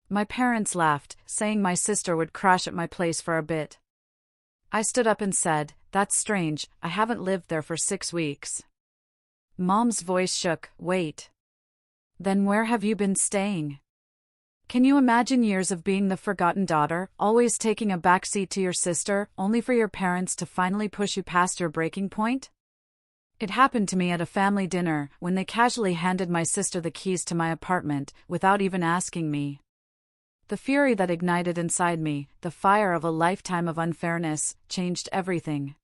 My parents laughed, saying my sister would crash at my place for a bit. I stood up and said, "That's strange, I haven't lived there for 6 weeks." Mom's voice shook. "Wait. Then where have you been staying?" Can you imagine years of being the forgotten daughter, always taking a backseat to your sister, only for your parents to finally push you past your breaking point? It happened to me at a family dinner, when they casually handed my sister the keys to my apartment, without even asking me. The fury that ignited inside me, the fire of a lifetime of unfairness, changed everything.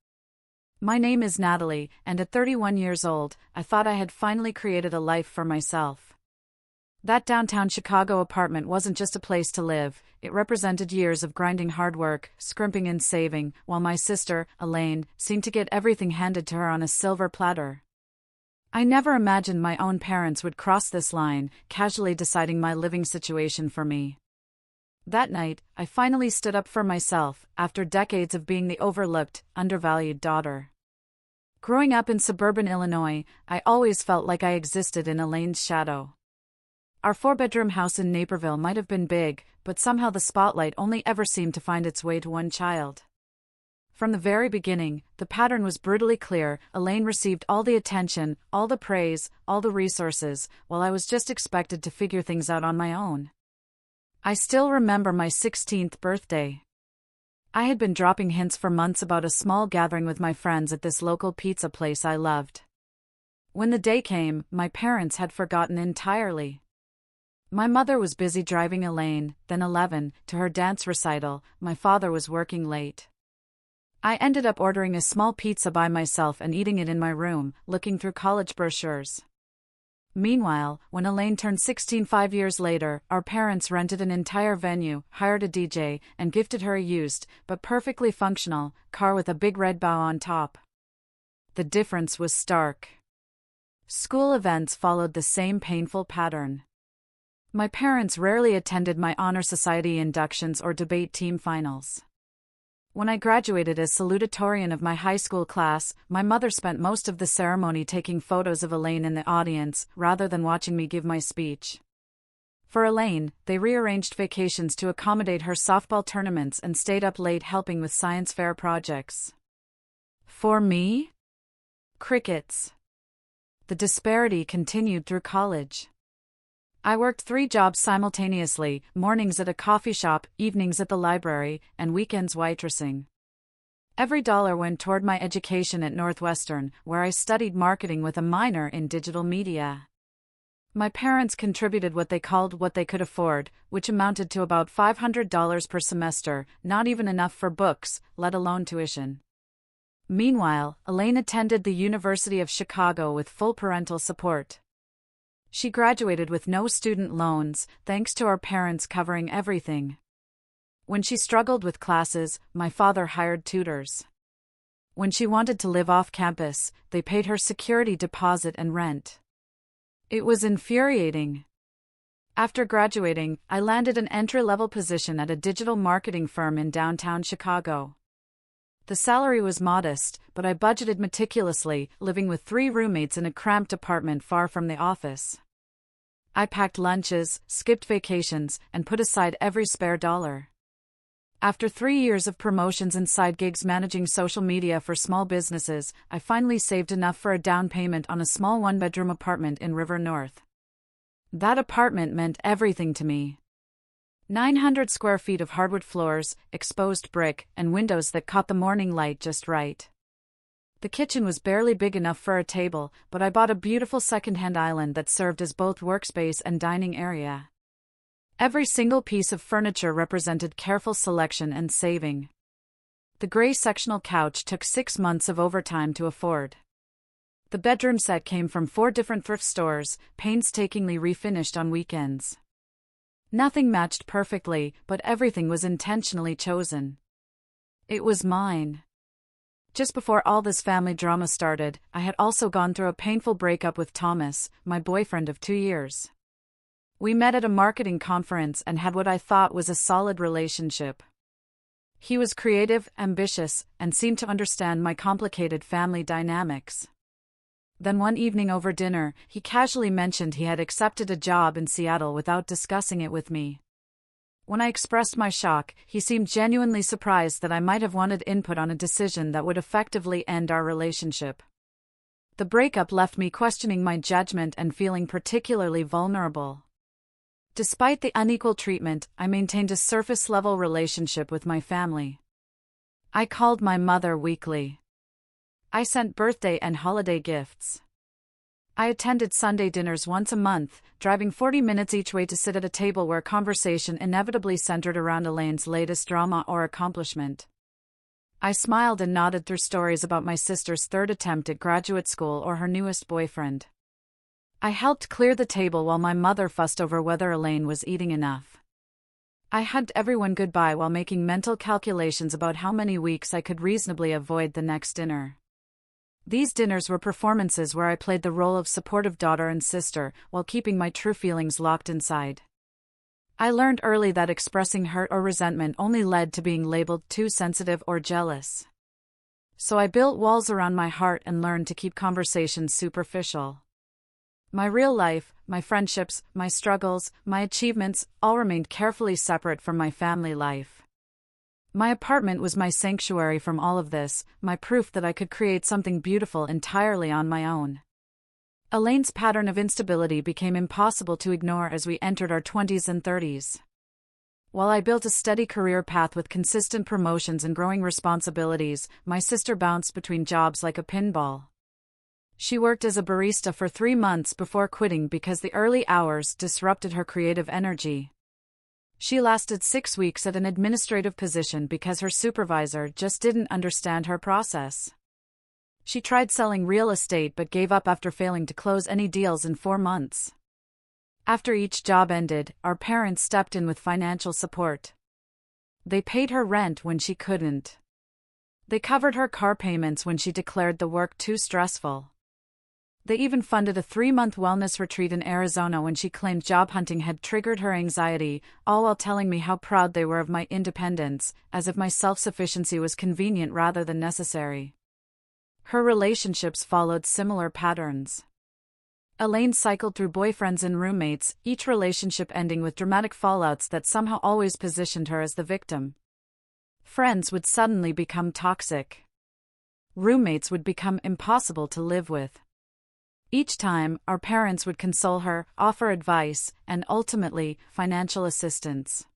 My name is Natalie, and at 31 years old, I thought I had finally created a life for myself. That downtown Chicago apartment wasn't just a place to live, it represented years of grinding hard work, scrimping and saving, while my sister, Elaine, seemed to get everything handed to her on a silver platter. I never imagined my own parents would cross this line, casually deciding my living situation for me. That night, I finally stood up for myself, after decades of being the overlooked, undervalued daughter. Growing up in suburban Illinois, I always felt like I existed in Elaine's shadow. Our 4-bedroom house in Naperville might have been big, but somehow the spotlight only ever seemed to find its way to one child. From the very beginning, the pattern was brutally clear. Elaine received all the attention, all the praise, all the resources, while I was just expected to figure things out on my own. I still remember my 16th birthday. I had been dropping hints for months about a small gathering with my friends at this local pizza place I loved. When the day came, my parents had forgotten entirely. My mother was busy driving Elaine, then 11, to her dance recital. My father was working late. I ended up ordering a small pizza by myself and eating it in my room, looking through college brochures. Meanwhile, when Elaine turned 16 5 years later, our parents rented an entire venue, hired a DJ, and gifted her a used, but perfectly functional, car with a big red bow on top. The difference was stark. School events followed the same painful pattern. My parents rarely attended my honor society inductions or debate team finals. When I graduated as salutatorian of my high school class, my mother spent most of the ceremony taking photos of Elaine in the audience, rather than watching me give my speech. For Elaine, they rearranged vacations to accommodate her softball tournaments and stayed up late helping with science fair projects. For me? Crickets. The disparity continued through college. I worked 3 jobs simultaneously, mornings at a coffee shop, evenings at the library, and weekends waitressing. Every dollar went toward my education at Northwestern, where I studied marketing with a minor in digital media. My parents contributed what they called what they could afford, which amounted to about $500 per semester, not even enough for books, let alone tuition. Meanwhile, Elaine attended the University of Chicago with full parental support. She graduated with no student loans, thanks to our parents covering everything. When she struggled with classes, my father hired tutors. When she wanted to live off campus, they paid her security deposit and rent. It was infuriating. After graduating, I landed an entry-level position at a digital marketing firm in downtown Chicago. The salary was modest, but I budgeted meticulously, living with 3 roommates in a cramped apartment far from the office. I packed lunches, skipped vacations, and put aside every spare dollar. After 3 years of promotions and side gigs managing social media for small businesses, I finally saved enough for a down payment on a small 1-bedroom apartment in River North. That apartment meant everything to me. 900 square feet of hardwood floors, exposed brick, and windows that caught the morning light just right. The kitchen was barely big enough for a table, but I bought a beautiful second-hand island that served as both workspace and dining area. Every single piece of furniture represented careful selection and saving. The gray sectional couch took 6 months of overtime to afford. The bedroom set came from 4 different thrift stores, painstakingly refinished on weekends. Nothing matched perfectly, but everything was intentionally chosen. It was mine. Just before all this family drama started, I had also gone through a painful breakup with Thomas, my boyfriend of 2 years. We met at a marketing conference and had what I thought was a solid relationship. He was creative, ambitious, and seemed to understand my complicated family dynamics. Then one evening over dinner, he casually mentioned he had accepted a job in Seattle without discussing it with me. When I expressed my shock, he seemed genuinely surprised that I might have wanted input on a decision that would effectively end our relationship. The breakup left me questioning my judgment and feeling particularly vulnerable. Despite the unequal treatment, I maintained a surface-level relationship with my family. I called my mother weekly. I sent birthday and holiday gifts. I attended Sunday dinners once a month, driving 40 minutes each way to sit at a table where conversation inevitably centered around Elaine's latest drama or accomplishment. I smiled and nodded through stories about my sister's third attempt at graduate school or her newest boyfriend. I helped clear the table while my mother fussed over whether Elaine was eating enough. I hugged everyone goodbye while making mental calculations about how many weeks I could reasonably avoid the next dinner. These dinners were performances where I played the role of supportive daughter and sister, while keeping my true feelings locked inside. I learned early that expressing hurt or resentment only led to being labeled too sensitive or jealous. So I built walls around my heart and learned to keep conversations superficial. My real life, my friendships, my struggles, my achievements, all remained carefully separate from my family life. My apartment was my sanctuary from all of this, my proof that I could create something beautiful entirely on my own. Elaine's pattern of instability became impossible to ignore as we entered our 20s and 30s. While I built a steady career path with consistent promotions and growing responsibilities, my sister bounced between jobs like a pinball. She worked as a barista for 3 months before quitting because the early hours disrupted her creative energy. She lasted 6 weeks at an administrative position because her supervisor just didn't understand her process. She tried selling real estate but gave up after failing to close any deals in 4 months. After each job ended, our parents stepped in with financial support. They paid her rent when she couldn't. They covered her car payments when she declared the work too stressful. They even funded a 3-month wellness retreat in Arizona when she claimed job hunting had triggered her anxiety, all while telling me how proud they were of my independence, as if my self-sufficiency was convenient rather than necessary. Her relationships followed similar patterns. Elaine cycled through boyfriends and roommates, each relationship ending with dramatic fallouts that somehow always positioned her as the victim. Friends would suddenly become toxic. Roommates would become impossible to live with. Each time, our parents would console her, offer advice, and ultimately, financial assistance.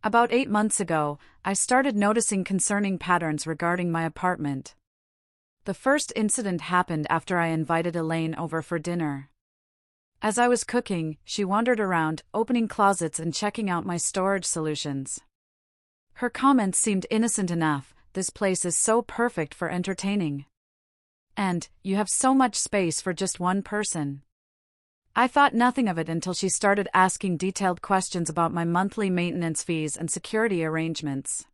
About 8 months ago, I started noticing concerning patterns regarding my apartment. The first incident happened after I invited Elaine over for dinner. As I was cooking, she wandered around, opening closets and checking out my storage solutions. Her comments seemed innocent enough: "This place is so perfect for entertaining. And, you have so much space for just one person." I thought nothing of it until she started asking detailed questions about my monthly maintenance fees and security arrangements.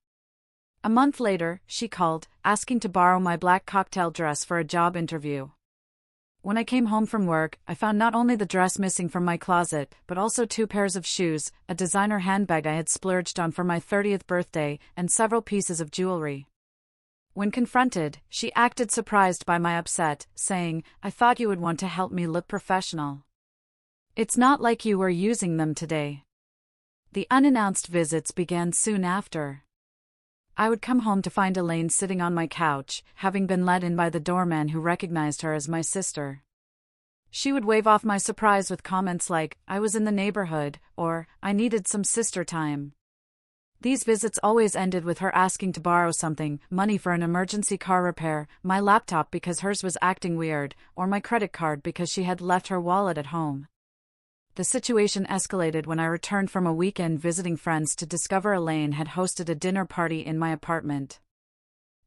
A month later, she called, asking to borrow my black cocktail dress for a job interview. When I came home from work, I found not only the dress missing from my closet, but also 2 pairs of shoes, a designer handbag I had splurged on for my 30th birthday, and several pieces of jewelry. When confronted, she acted surprised by my upset, saying, "I thought you would want to help me look professional. It's not like you were using them today." The unannounced visits began soon after. I would come home to find Elaine sitting on my couch, having been let in by the doorman who recognized her as my sister. She would wave off my surprise with comments like, "I was in the neighborhood," or, "I needed some sister time." These visits always ended with her asking to borrow something: money for an emergency car repair, my laptop because hers was acting weird, or my credit card because she had left her wallet at home. The situation escalated when I returned from a weekend visiting friends to discover Elaine had hosted a dinner party in my apartment.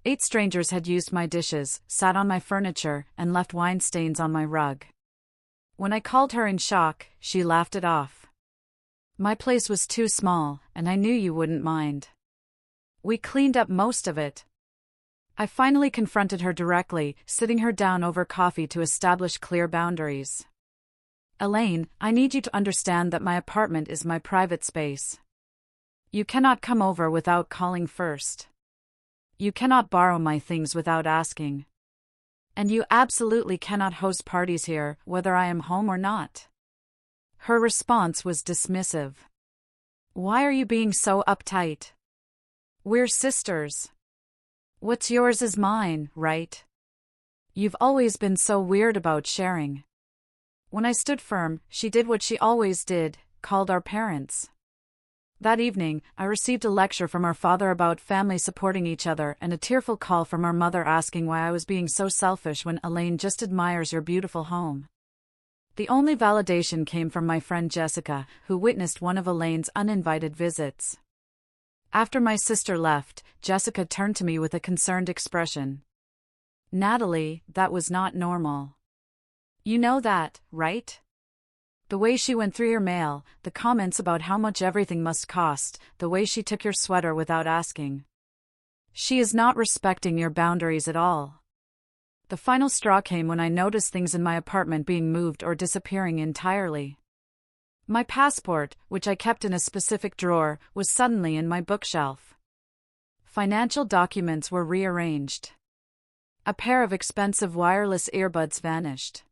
8 strangers had used my dishes, sat on my furniture, and left wine stains on my rug. When I called her in shock, she laughed it off. My place was too small, and I knew you wouldn't mind. We cleaned up most of it. I finally confronted her directly, sitting her down over coffee to establish clear boundaries. "Elaine, I need you to understand that my apartment is my private space. You cannot come over without calling first. You cannot borrow my things without asking. And you absolutely cannot host parties here, whether I am home or not." Her response was dismissive. Why are you being so uptight? We're sisters. What's yours is mine, right? You've always been so weird about sharing. When I stood firm, she did what she always did, called our parents. That evening, I received a lecture from our father about family supporting each other and a tearful call from our mother asking why I was being so selfish when Elaine just admires your beautiful home. The only validation came from my friend Jessica, who witnessed one of Elaine's uninvited visits. After my sister left, Jessica turned to me with a concerned expression. Natalie, that was not normal. You know that, right? The way she went through your mail, the comments about how much everything must cost, the way she took your sweater without asking. She is not respecting your boundaries at all. The final straw came when I noticed things in my apartment being moved or disappearing entirely. My passport, which I kept in a specific drawer, was suddenly in my bookshelf. Financial documents were rearranged. A pair of expensive wireless earbuds vanished.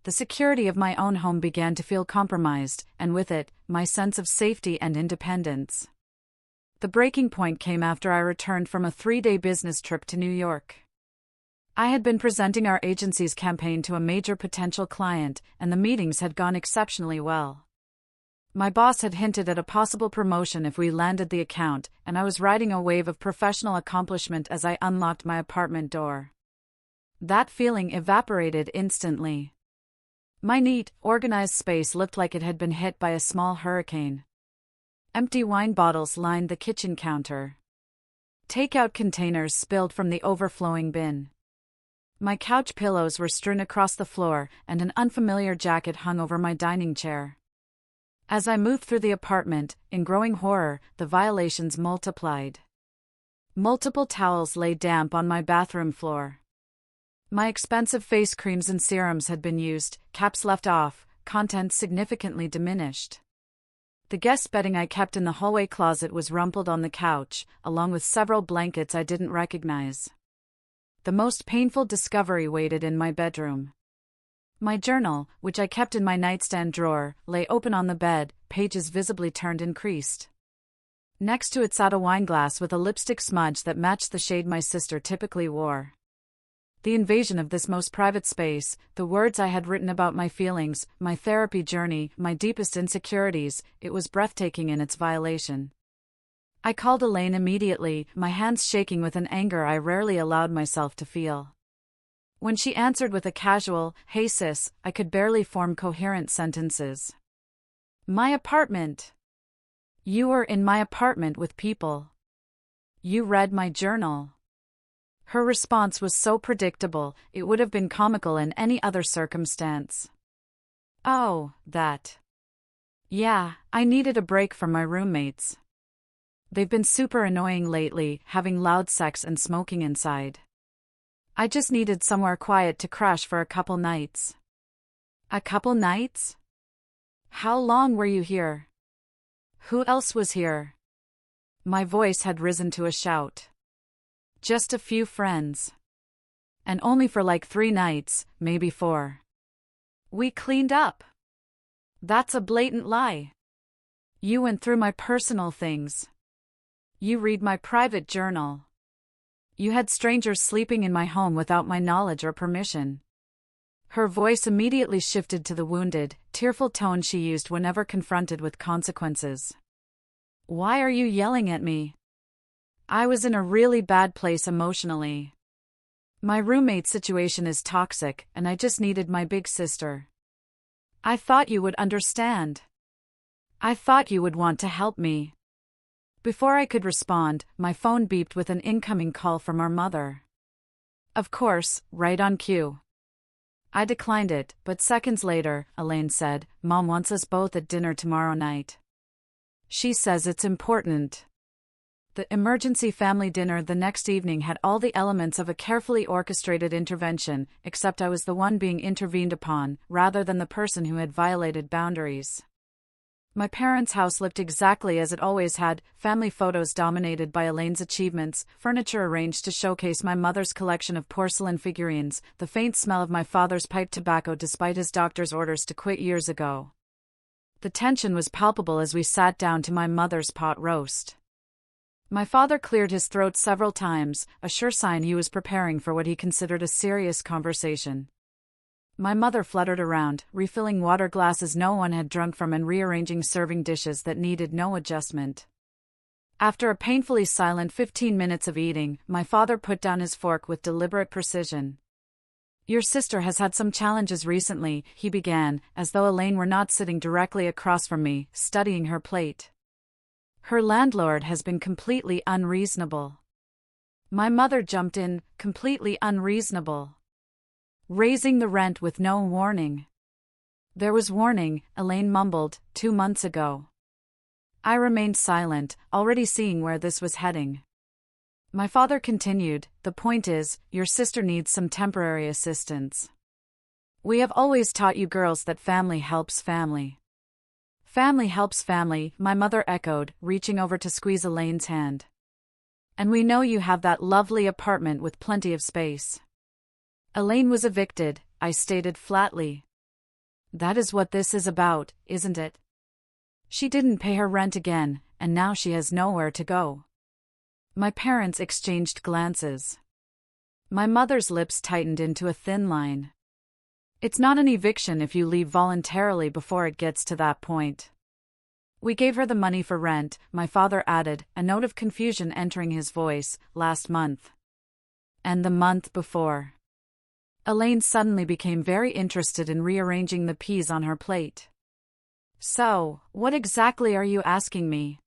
The security of my own home began to feel compromised, and with it, my sense of safety and independence. The breaking point came after I returned from a 3-day business trip to New York. I had been presenting our agency's campaign to a major potential client, and the meetings had gone exceptionally well. My boss had hinted at a possible promotion if we landed the account, and I was riding a wave of professional accomplishment as I unlocked my apartment door. That feeling evaporated instantly. My neat, organized space looked like it had been hit by a small hurricane. Empty wine bottles lined the kitchen counter. Takeout containers spilled from the overflowing bin. My couch pillows were strewn across the floor, and an unfamiliar jacket hung over my dining chair. As I moved through the apartment, in growing horror, the violations multiplied. Multiple towels lay damp on my bathroom floor. My expensive face creams and serums had been used, caps left off, contents significantly diminished. The guest bedding I kept in the hallway closet was rumpled on the couch, along with several blankets I didn't recognize. The most painful discovery waited in my bedroom. My journal, which I kept in my nightstand drawer, lay open on the bed, pages visibly turned and creased. Next to it sat a wineglass with a lipstick smudge that matched the shade my sister typically wore. The invasion of this most private space, the words I had written about my feelings, my therapy journey, my deepest insecurities, it was breathtaking in its violation. I called Elaine immediately, my hands shaking with an anger I rarely allowed myself to feel. When she answered with a casual, "Hey sis," I could barely form coherent sentences. My apartment. You were in my apartment with people. You read my journal. Her response was so predictable, it would have been comical in any other circumstance. Oh, that. Yeah, I needed a break from my roommates. They've been super annoying lately, having loud sex and smoking inside. I just needed somewhere quiet to crash for a couple nights. A couple nights? How long were you here? Who else was here? My voice had risen to a shout. Just a few friends. And only for like 3 nights, maybe 4. We cleaned up. That's a blatant lie. You went through my personal things. You read my private journal. You had strangers sleeping in my home without my knowledge or permission. Her voice immediately shifted to the wounded, tearful tone she used whenever confronted with consequences. Why are you yelling at me? I was in a really bad place emotionally. My roommate situation is toxic, and I just needed my big sister. I thought you would understand. I thought you would want to help me. Before I could respond, my phone beeped with an incoming call from our mother. Of course, right on cue. I declined it, but seconds later, Elaine said, "Mom wants us both at dinner tomorrow night. She says it's important." The emergency family dinner the next evening had all the elements of a carefully orchestrated intervention, except I was the one being intervened upon, rather than the person who had violated boundaries. My parents' house looked exactly as it always had, family photos dominated by Elaine's achievements, furniture arranged to showcase my mother's collection of porcelain figurines, the faint smell of my father's pipe tobacco despite his doctor's orders to quit years ago. The tension was palpable as we sat down to my mother's pot roast. My father cleared his throat several times, a sure sign he was preparing for what he considered a serious conversation. My mother fluttered around, refilling water glasses no one had drunk from and rearranging serving dishes that needed no adjustment. After a painfully silent 15 minutes of eating, my father put down his fork with deliberate precision. "Your sister has had some challenges recently," he began, as though Elaine were not sitting directly across from me, studying her plate. "Her landlord has been completely unreasonable." My mother jumped in, "Completely unreasonable. Raising the rent with no warning." "There was warning," Elaine mumbled, 2 months ago." I remained silent, already seeing where this was heading. My father continued, "The point is, your sister needs some temporary assistance. We have always taught you girls that family helps family." "Family helps family," my mother echoed, reaching over to squeeze Elaine's hand. "And we know you have that lovely apartment with plenty of space." "Elaine was evicted," I stated flatly. "That is what this is about, isn't it? She didn't pay her rent again, and now she has nowhere to go." My parents exchanged glances. My mother's lips tightened into a thin line. "It's not an eviction if you leave voluntarily before it gets to that point." "We gave her the money for rent," my father added, a note of confusion entering his voice, "last month. And the month before." Elaine suddenly became very interested in rearranging the peas on her plate. "So, what exactly are you asking me?"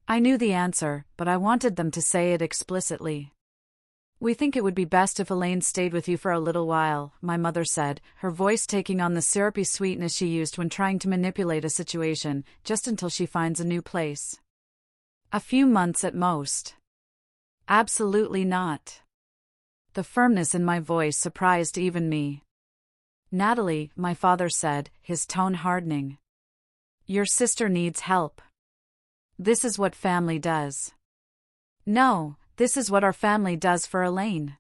I knew the answer, but I wanted them to say it explicitly. "We think it would be best if Elaine stayed with you for a little while," my mother said, her voice taking on the syrupy sweetness she used when trying to manipulate a situation, "just until she finds a new place." "A few months at most." "Absolutely not." The firmness in my voice surprised even me. "Natalie," my father said, his tone hardening. "Your sister needs help. This is what family does." "No, this is what our family does for Elaine.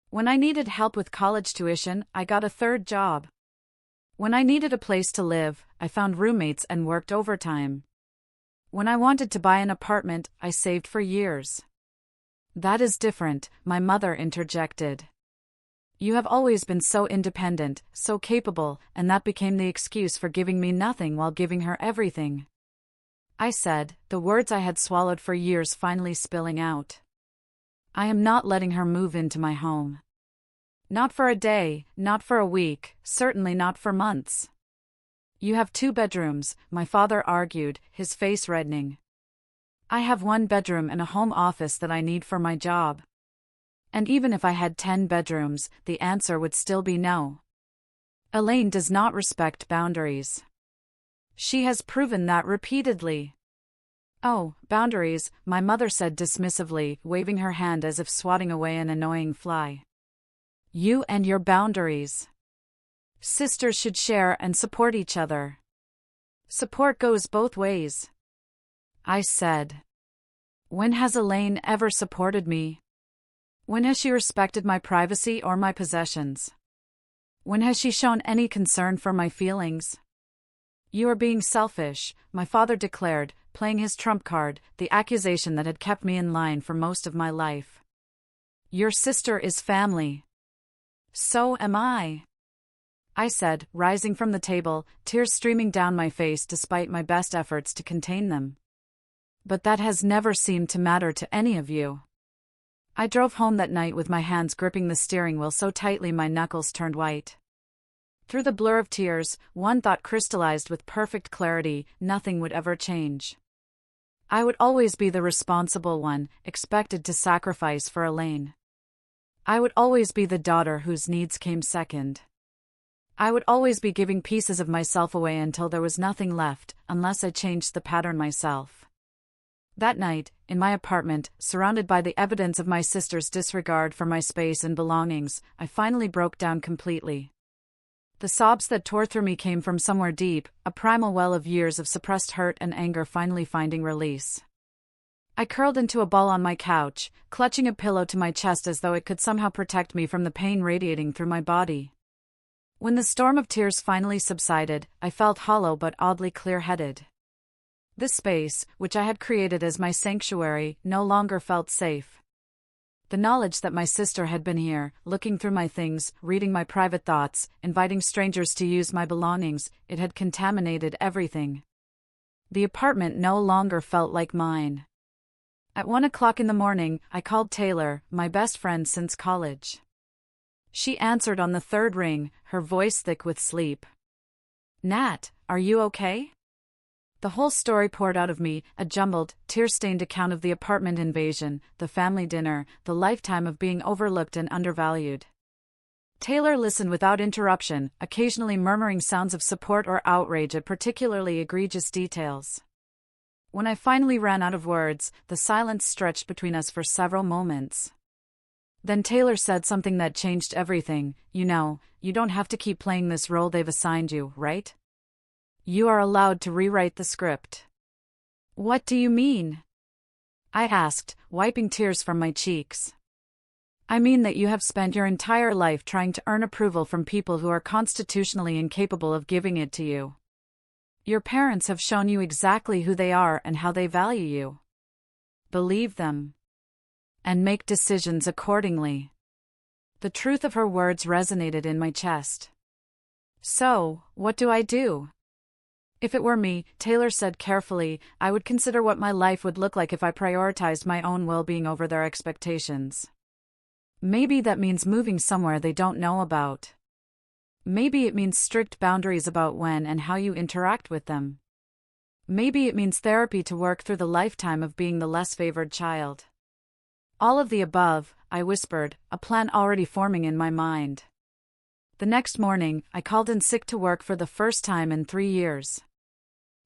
When I needed help with college tuition, I got a third job. When I needed a place to live, I found roommates and worked overtime. When I wanted to buy an apartment, I saved for years." "That is different," my mother interjected. "You have always been so independent, so capable, and that became the excuse for giving me nothing while giving her everything." I said, the words I had swallowed for years finally spilling out. "I am not letting her move into my home. Not for a day, not for a week, certainly not for months." "You have 2 bedrooms, my father argued, his face reddening. "I have 1 bedroom and a home office that I need for my job. And even if I had 10 bedrooms, the answer would still be no. Elaine does not respect boundaries. She has proven that repeatedly." "Oh, boundaries," my mother said dismissively, waving her hand as if swatting away an annoying fly. "You and your boundaries. Sisters should share and support each other. Support goes both ways." I said. "When has Elaine ever supported me? When has she respected my privacy or my possessions? When has she shown any concern for my feelings?" "You are being selfish," my father declared, playing his trump card, the accusation that had kept me in line for most of my life. "Your sister is family." "So am I," I said, rising from the table, tears streaming down my face despite my best efforts to contain them. "But that has never seemed to matter to any of you." I drove home that night with my hands gripping the steering wheel so tightly my knuckles turned white. Through the blur of tears, one thought crystallized with perfect clarity: nothing would ever change. I would always be the responsible one, expected to sacrifice for Elaine. I would always be the daughter whose needs came second. I would always be giving pieces of myself away until there was nothing left, unless I changed the pattern myself. That night, in my apartment, surrounded by the evidence of my sister's disregard for my space and belongings, I finally broke down completely. The sobs that tore through me came from somewhere deep, a primal well of years of suppressed hurt and anger finally finding release. I curled into a ball on my couch, clutching a pillow to my chest as though it could somehow protect me from the pain radiating through my body. When the storm of tears finally subsided, I felt hollow but oddly clear-headed. This space, which I had created as my sanctuary, no longer felt safe. The knowledge that my sister had been here, looking through my things, reading my private thoughts, inviting strangers to use my belongings, it had contaminated everything. The apartment no longer felt like mine. At 1 o'clock in the morning, I called Taylor, my best friend since college. She answered on the third ring, her voice thick with sleep. "Nat, are you okay?" The whole story poured out of me, a jumbled, tear-stained account of the apartment invasion, the family dinner, the lifetime of being overlooked and undervalued. Taylor listened without interruption, occasionally murmuring sounds of support or outrage at particularly egregious details. When I finally ran out of words, the silence stretched between us for several moments. Then Taylor said something that changed everything. "You know, you don't have to keep playing this role they've assigned you, right? You are allowed to rewrite the script." "What do you mean?" I asked, wiping tears from my cheeks. "I mean that you have spent your entire life trying to earn approval from people who are constitutionally incapable of giving it to you. Your parents have shown you exactly who they are and how they value you. Believe them. And make decisions accordingly." The truth of her words resonated in my chest. "So, what do I do?" "If it were me," Taylor said carefully, "I would consider what my life would look like if I prioritized my own well-being over their expectations. Maybe that means moving somewhere they don't know about. Maybe it means strict boundaries about when and how you interact with them. Maybe it means therapy to work through the lifetime of being the less favored child. All of the above," I whispered, a plan already forming in my mind. The next morning, I called in sick to work for the first time in 3 years.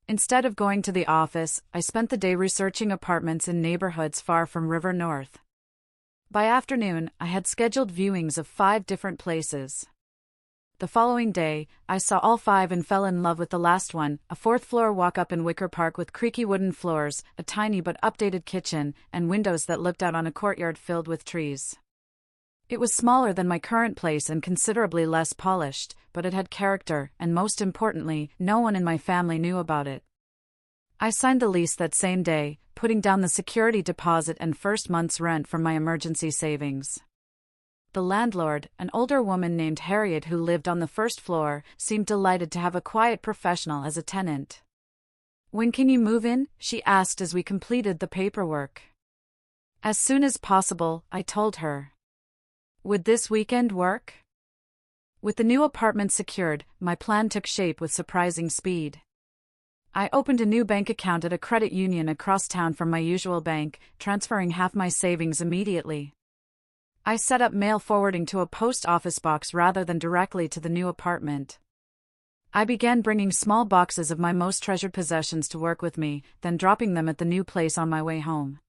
Instead of going to the office, I spent the day researching apartments in neighborhoods far from River North. By afternoon, I had scheduled viewings of 5 different places. The following day, I saw all 5 and fell in love with the last one, a 4th-floor walk-up in Wicker Park with creaky wooden floors, a tiny but updated kitchen, and windows that looked out on a courtyard filled with trees. It was smaller than my current place and considerably less polished, but it had character, and most importantly, no one in my family knew about it. I signed the lease that same day, putting down the security deposit and first month's rent from my emergency savings. The landlord, an older woman named Harriet who lived on the 1st floor, seemed delighted to have a quiet professional as a tenant. "When can you move in?" she asked as we completed the paperwork. "As soon as possible," I told her. "Would this weekend work?" With the new apartment secured, my plan took shape with surprising speed. I opened a new bank account at a credit union across town from my usual bank, transferring half my savings immediately. I set up mail forwarding to a post office box rather than directly to the new apartment. I began bringing small boxes of my most treasured possessions to work with me, then dropping them at the new place on my way home.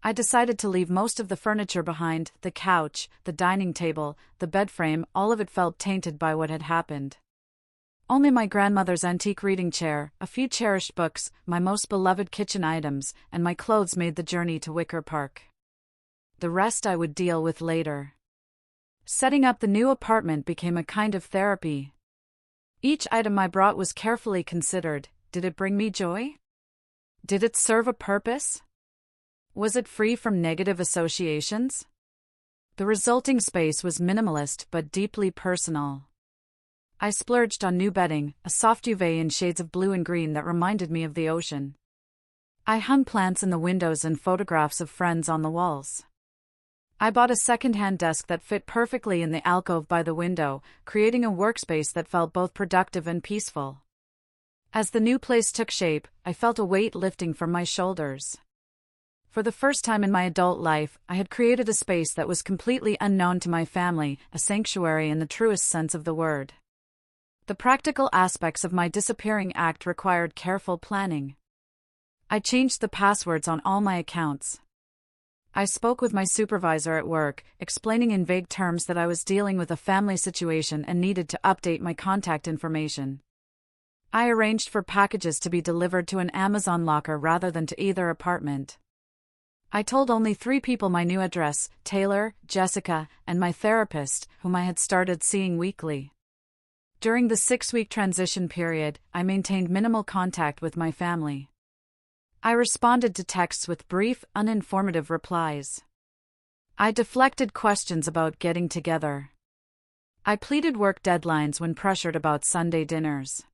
I decided to leave most of the furniture behind, the couch, the dining table, the bed frame, all of it felt tainted by what had happened. Only my grandmother's antique reading chair, a few cherished books, my most beloved kitchen items, and my clothes made the journey to Wicker Park. The rest I would deal with later. Setting up the new apartment became a kind of therapy. Each item I brought was carefully considered. Did it bring me joy? Did it serve a purpose? Was it free from negative associations? The resulting space was minimalist but deeply personal. I splurged on new bedding, a soft duvet in shades of blue and green that reminded me of the ocean. I hung plants in the windows and photographs of friends on the walls. I bought a second-hand desk that fit perfectly in the alcove by the window, creating a workspace that felt both productive and peaceful. As the new place took shape, I felt a weight lifting from my shoulders. For the first time in my adult life, I had created a space that was completely unknown to my family, a sanctuary in the truest sense of the word. The practical aspects of my disappearing act required careful planning. I changed the passwords on all my accounts. I spoke with my supervisor at work, explaining in vague terms that I was dealing with a family situation and needed to update my contact information. I arranged for packages to be delivered to an Amazon locker rather than to either apartment. I told only 3 people my new address: Taylor, Jessica, and my therapist, whom I had started seeing weekly. During the 6-week transition period, I maintained minimal contact with my family. I responded to texts with brief, uninformative replies. I deflected questions about getting together. I pleaded work deadlines when pressured about Sunday dinners.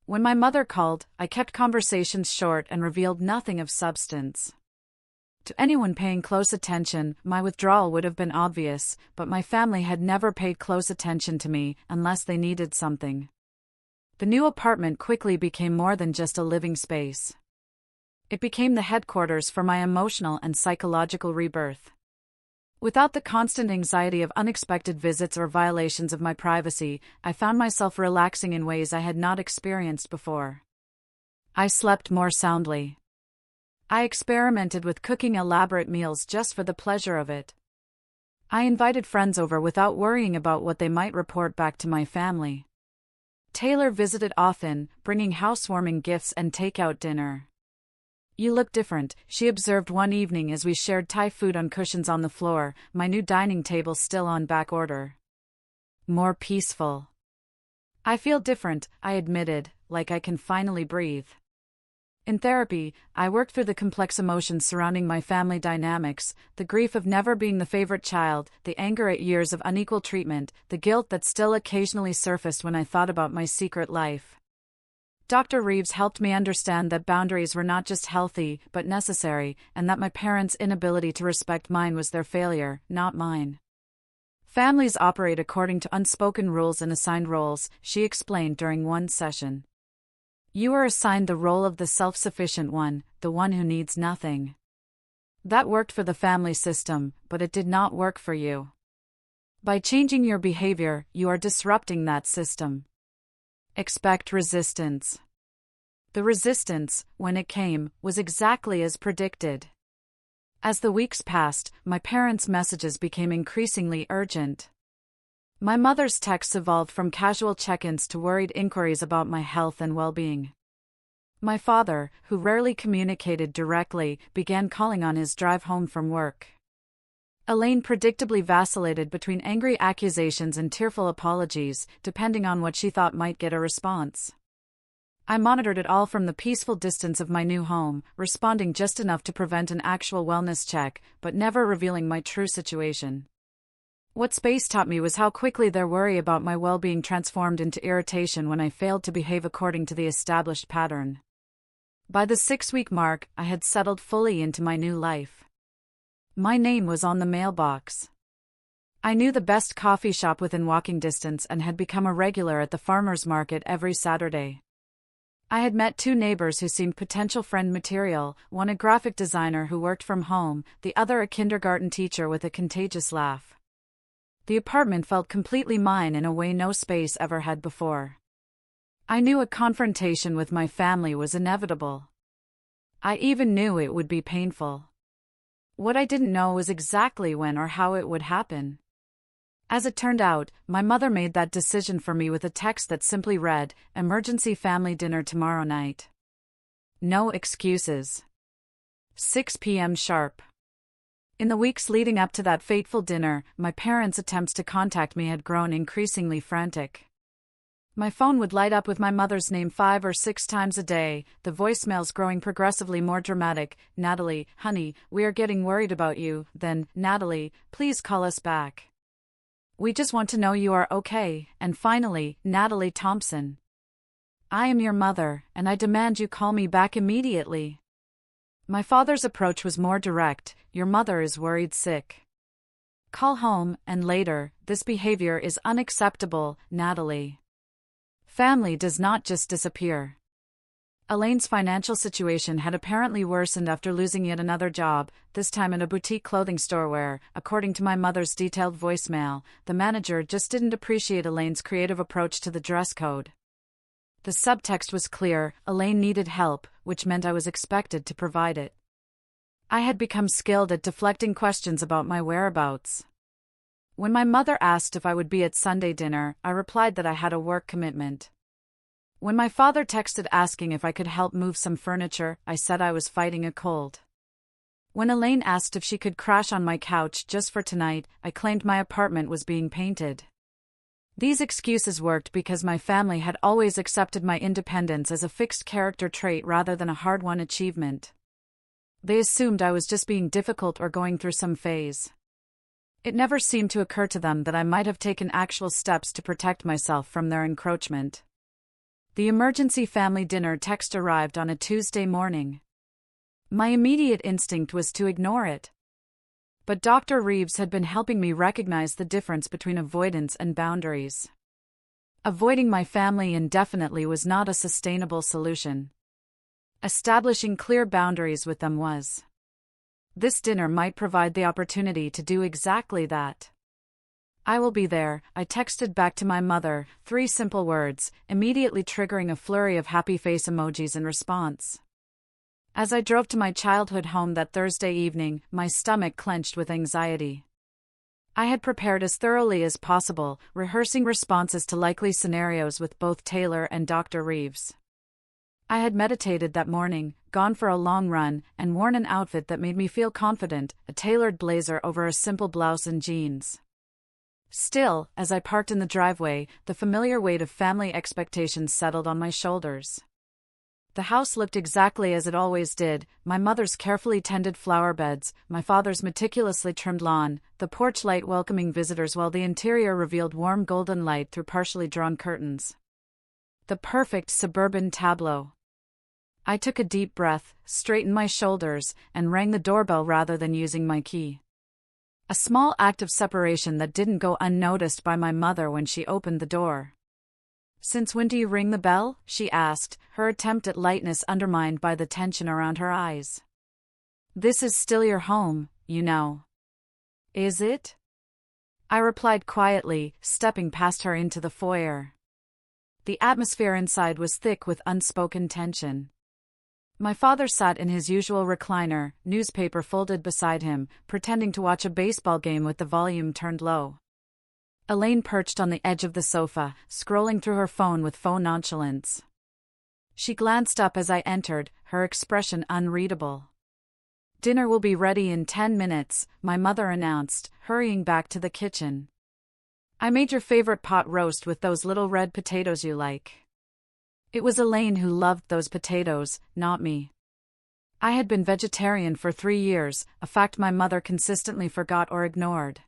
When my mother called, I kept conversations short and revealed nothing of substance. To anyone paying close attention, my withdrawal would have been obvious, but my family had never paid close attention to me unless they needed something. The new apartment quickly became more than just a living space. It became the headquarters for my emotional and psychological rebirth. Without the constant anxiety of unexpected visits or violations of my privacy, I found myself relaxing in ways I had not experienced before. I slept more soundly. I experimented with cooking elaborate meals just for the pleasure of it. I invited friends over without worrying about what they might report back to my family. Taylor visited often, bringing housewarming gifts and takeout dinner. "You look different," she observed one evening as we shared Thai food on cushions on the floor, my new dining table still on back order. "More peaceful." "I feel different," I admitted, "like I can finally breathe." In therapy, I worked through the complex emotions surrounding my family dynamics, the grief of never being the favorite child, the anger at years of unequal treatment, the guilt that still occasionally surfaced when I thought about my secret life. Dr. Reeves helped me understand that boundaries were not just healthy, but necessary, and that my parents' inability to respect mine was their failure, not mine. "Families operate according to unspoken rules and assigned roles," she explained during one session. "You are assigned the role of the self-sufficient one, the one who needs nothing. That worked for the family system, but it did not work for you. By changing your behavior, you are disrupting that system. Expect resistance." The resistance, when it came, was exactly as predicted. As the weeks passed, my parents' messages became increasingly urgent. My mother's texts evolved from casual check-ins to worried inquiries about my health and well-being. My father, who rarely communicated directly, began calling on his drive home from work. Elaine predictably vacillated between angry accusations and tearful apologies, depending on what she thought might get a response. I monitored it all from the peaceful distance of my new home, responding just enough to prevent an actual wellness check, but never revealing my true situation. What space taught me was how quickly their worry about my well-being transformed into irritation when I failed to behave according to the established pattern. By the 6-week mark, I had settled fully into my new life. My name was on the mailbox. I knew the best coffee shop within walking distance and had become a regular at the farmer's market every Saturday. I had met 2 neighbors who seemed potential friend material, one a graphic designer who worked from home, the other a kindergarten teacher with a contagious laugh. The apartment felt completely mine in a way no space ever had before. I knew a confrontation with my family was inevitable. I even knew it would be painful. What I didn't know was exactly when or how it would happen. As it turned out, my mother made that decision for me with a text that simply read, "Emergency family dinner tomorrow night. No excuses. 6 p.m. sharp." In the weeks leading up to that fateful dinner, my parents' attempts to contact me had grown increasingly frantic. My phone would light up with my mother's name 5 or 6 times a day, the voicemails growing progressively more dramatic. "Natalie, honey, we are getting worried about you," then, "Natalie, please call us back. We just want to know you are okay," and finally, "Natalie Thompson, I am your mother, and I demand you call me back immediately." My father's approach was more direct. "Your mother is worried sick. Call home," and later, "This behavior is unacceptable, Natalie. Family does not just disappear." Elaine's financial situation had apparently worsened after losing yet another job, this time at a boutique clothing store where, according to my mother's detailed voicemail, the manager just didn't appreciate Elaine's creative approach to the dress code. The subtext was clear: Elaine needed help, which meant I was expected to provide it. I had become skilled at deflecting questions about my whereabouts. When my mother asked if I would be at Sunday dinner, I replied that I had a work commitment. When my father texted asking if I could help move some furniture, I said I was fighting a cold. When Elaine asked if she could crash on my couch just for tonight, I claimed my apartment was being painted. These excuses worked because my family had always accepted my independence as a fixed character trait rather than a hard-won achievement. They assumed I was just being difficult or going through some phase. It never seemed to occur to them that I might have taken actual steps to protect myself from their encroachment. The emergency family dinner text arrived on a Tuesday morning. My immediate instinct was to ignore it. But Dr. Reeves had been helping me recognize the difference between avoidance and boundaries. Avoiding my family indefinitely was not a sustainable solution. Establishing clear boundaries with them was. This dinner might provide the opportunity to do exactly that. "I will be there," I texted back to my mother, 3 simple words, immediately triggering a flurry of happy face emojis in response. As I drove to my childhood home that Thursday evening, my stomach clenched with anxiety. I had prepared as thoroughly as possible, rehearsing responses to likely scenarios with both Taylor and Dr. Reeves. I had meditated that morning, gone for a long run, and worn an outfit that made me feel confident, a tailored blazer over a simple blouse and jeans. Still, as I parked in the driveway, the familiar weight of family expectations settled on my shoulders. The house looked exactly as it always did, my mother's carefully tended flower beds, my father's meticulously trimmed lawn, the porch light welcoming visitors while the interior revealed warm golden light through partially drawn curtains. The perfect suburban tableau. I took a deep breath, straightened my shoulders, and rang the doorbell rather than using my key. A small act of separation that didn't go unnoticed by my mother when she opened the door. "Since when do you ring the bell?" she asked, her attempt at lightness undermined by the tension around her eyes. "This is still your home, you know." "Is it?" I replied quietly, stepping past her into the foyer. The atmosphere inside was thick with unspoken tension. My father sat in his usual recliner, newspaper folded beside him, pretending to watch a baseball game with the volume turned low. Elaine perched on the edge of the sofa, scrolling through her phone with faux nonchalance. She glanced up as I entered, her expression unreadable. "Dinner will be ready in 10 minutes, my mother announced, hurrying back to the kitchen. "I made your favorite pot roast with those little red potatoes you like." It was Elaine who loved those potatoes, not me. I had been vegetarian for 3 years, a fact my mother consistently forgot or ignored.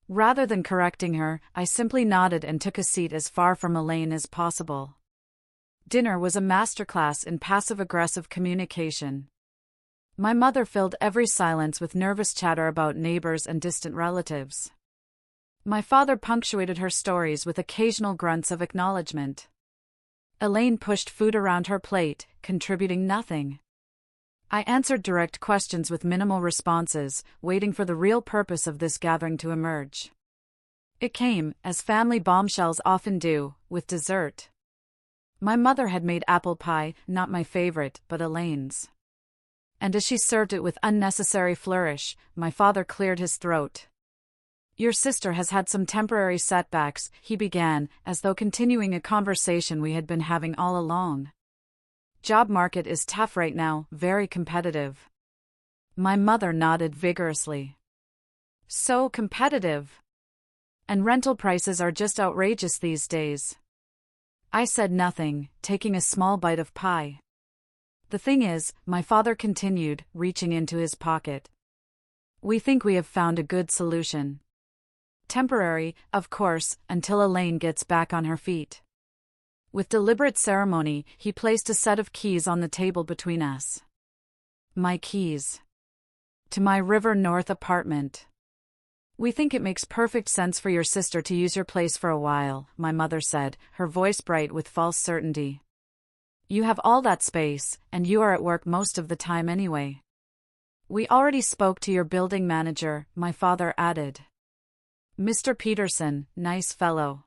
Rather than correcting her, I simply nodded and took a seat as far from Elaine as possible. Dinner was a masterclass in passive-aggressive communication. My mother filled every silence with nervous chatter about neighbors and distant relatives. My father punctuated her stories with occasional grunts of acknowledgement. Elaine pushed food around her plate, contributing nothing. I answered direct questions with minimal responses, waiting for the real purpose of this gathering to emerge. It came, as family bombshells often do, with dessert. My mother had made apple pie, not my favorite, but Elaine's. And as she served it with unnecessary flourish, my father cleared his throat. "Your sister has had some temporary setbacks," he began, as though continuing a conversation we had been having all along. "Job market is tough right now, very competitive." My mother nodded vigorously. "So competitive. And rental prices are just outrageous these days." I said nothing, taking a small bite of pie. "The thing is," my father continued, reaching into his pocket, "we think we have found a good solution. Temporary, of course, until Elaine gets back on her feet." With deliberate ceremony, he placed a set of keys on the table between us. "My keys. To my River North apartment. We think it makes perfect sense for your sister to use your place for a while," my mother said, her voice bright with false certainty. "You have all that space, and you are at work most of the time anyway." "We already spoke to your building manager," my father added. "Mr. Peterson, nice fellow.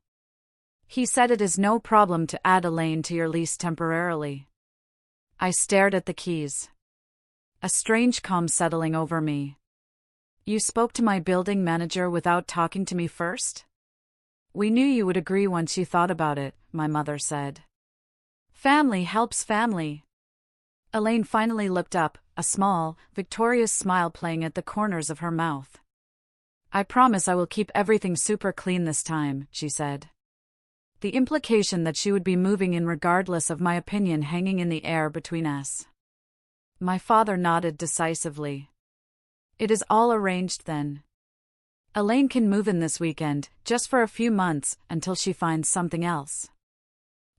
He said it is no problem to add Elaine to your lease temporarily." I stared at the keys. A strange calm settling over me. "You spoke to my building manager without talking to me first?" "We knew you would agree once you thought about it," my mother said. "Family helps family." Elaine finally looked up, a small, victorious smile playing at the corners of her mouth. I promise I will keep everything super clean this time, she said. The implication that she would be moving in regardless of my opinion hanging in the air between us. My father nodded decisively. It is all arranged then. Elaine can move in this weekend, just for a few months, until she finds something else.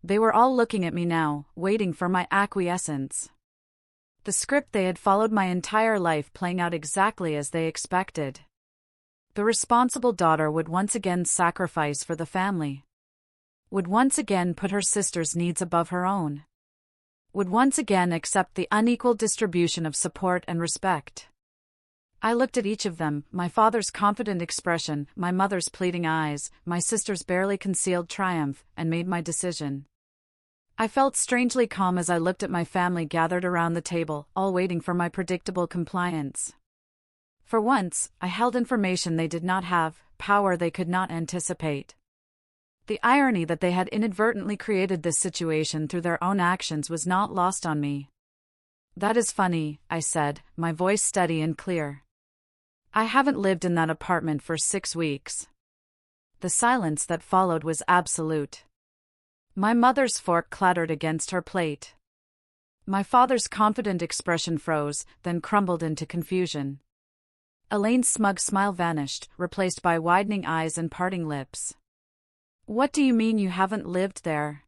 They were all looking at me now, waiting for my acquiescence. The script they had followed my entire life playing out exactly as they expected. The responsible daughter would once again sacrifice for the family. Would once again put her sister's needs above her own. Would once again accept the unequal distribution of support and respect. I looked at each of them, my father's confident expression, my mother's pleading eyes, my sister's barely concealed triumph, and made my decision. I felt strangely calm as I looked at my family gathered around the table, all waiting for my predictable compliance. For once, I held information they did not have, power they could not anticipate. The irony that they had inadvertently created this situation through their own actions was not lost on me. That is funny, I said, my voice steady and clear. I haven't lived in that apartment for 6 weeks. The silence that followed was absolute. My mother's fork clattered against her plate. My father's confident expression froze, then crumbled into confusion. Elaine's smug smile vanished, replaced by widening eyes and parting lips. What do you mean you haven't lived there?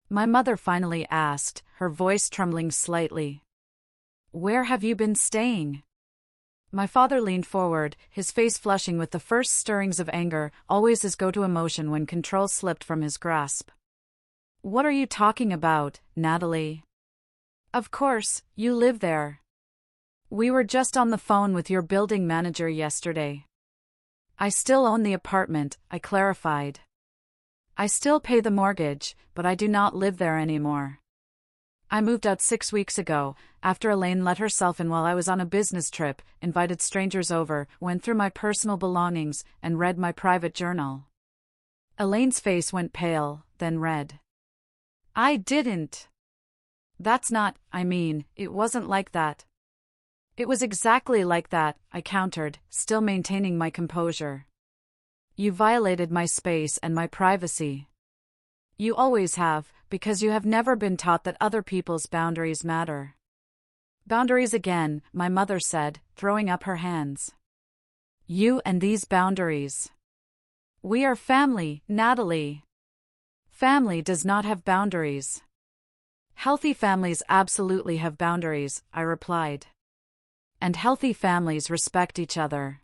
My mother finally asked, her voice trembling slightly. Where have you been staying? My father leaned forward, his face flushing with the first stirrings of anger, always his go-to emotion when control slipped from his grasp. What are you talking about, Natalie? Of course, you live there. We were just on the phone with your building manager yesterday. I still own the apartment, I clarified. I still pay the mortgage, but I do not live there anymore. I moved out 6 weeks ago, after Elaine let herself in while I was on a business trip, invited strangers over, went through my personal belongings, and read my private journal. Elaine's face went pale, then red. I didn't. That's not, it wasn't like that. It was exactly like that, I countered, still maintaining my composure. You violated my space and my privacy. You always have, because you have never been taught that other people's boundaries matter. Boundaries again, my mother said, throwing up her hands. You and these boundaries. We are family, Natalie. Family does not have boundaries. Healthy families absolutely have boundaries, I replied. And healthy families respect each other.